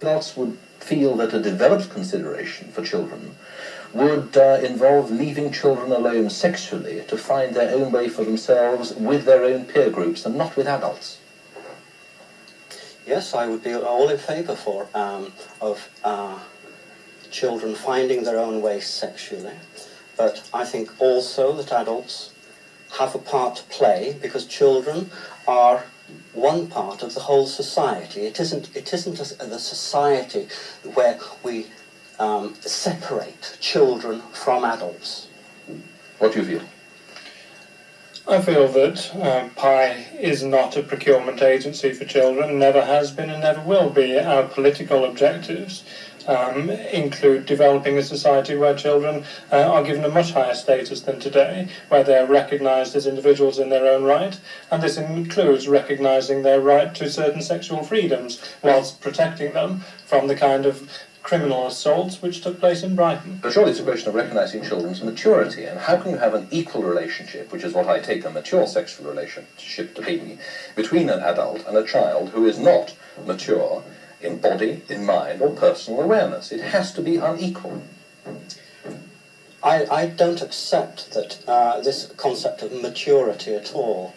Adults would feel that a developed consideration for children would involve leaving children alone sexually to find their own way for themselves with their own peer groups and not with adults. Yes, I would be all in favour of children finding their own way sexually, but I think also that adults have a part to play, because children are one part of the whole society. It isn't the society where we separate children from adults. What do you feel? I feel that PI is not a procurement agency for children, never has been and never will be. Our political objectives include developing a society where children are given a much higher status than today, where they are recognised as individuals in their own right, and this includes recognising their right to certain sexual freedoms, whilst protecting them from the kind of criminal assaults which took place in Brighton. But surely it's a question of recognising children's maturity, and how can you have an equal relationship, which is what I take a mature sexual relationship to be, between an adult and a child who is not mature in body, in mind, or personal awareness? It has to be unequal. I don't accept that this concept of maturity at all.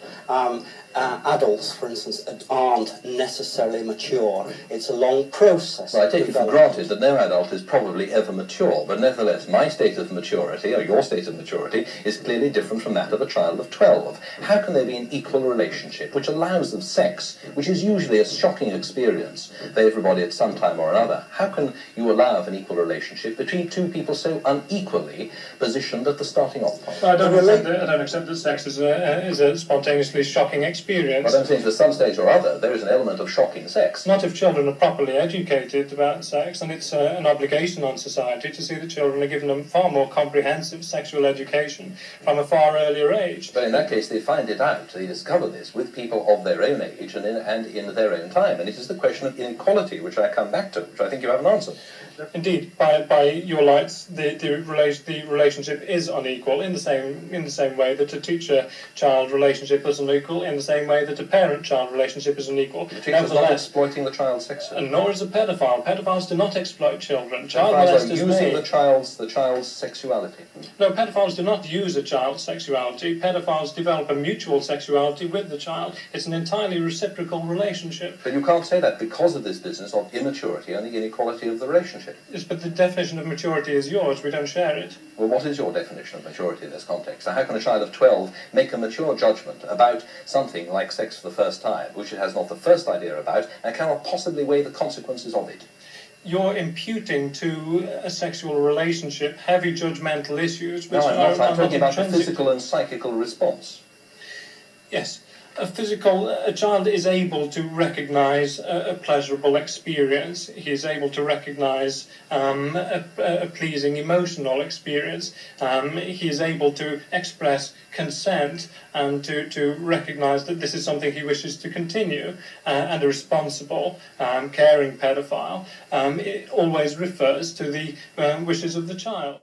Adults, for instance, aren't necessarily mature. It's a long process. Well, I take it for granted that no adult is probably ever mature, but nevertheless, my state of maturity, or your state of maturity, is clearly different from that of a child of 12. How can there be an equal relationship which allows of sex, which is usually a shocking experience for everybody at some time or another? How can you allow of an equal relationship between two people so unequally positioned at the starting off point? I don't accept that sex is a spontaneously shocking experience. Well, I'm saying at some stage or other there is an element of shocking sex. Not if children are properly educated about sex, and it's an obligation on society to see that children are given a far more comprehensive sexual education from a far earlier age. But in that case they find it out, they discover this with people of their own age and in their own time, and it is the question of inequality which I come back to, which I think you haven't answered. Indeed, by your lights, the relationship is unequal in the same way that a teacher-child relationship is unequal, in the same way that a parent-child relationship is unequal. The teacher's not exploiting the child sexually. And nor is a pedophile. Pedophiles do not exploit children. Child molesters are using the child's sexuality. No, pedophiles do not use a child's sexuality. Pedophiles develop a mutual sexuality with the child. It's an entirely reciprocal relationship. But you can't say that because of this business of immaturity and the inequality of the relationship. Yes, but the definition of maturity is yours. We don't share it. Well, what is your definition of maturity in this context? Now, how can a child of 12 make a mature judgment about something like sex for the first time, which it has not the first idea about, and cannot possibly weigh the consequences of it? You're imputing to a sexual relationship heavy judgmental issues. Which I'm talking about the physical and psychical response. Yes. A child is able to recognise a pleasurable experience. He is able to recognise a pleasing emotional experience. He is able to express consent and to recognise that this is something he wishes to continue. And a responsible, caring paedophile it always refers to the wishes of the child.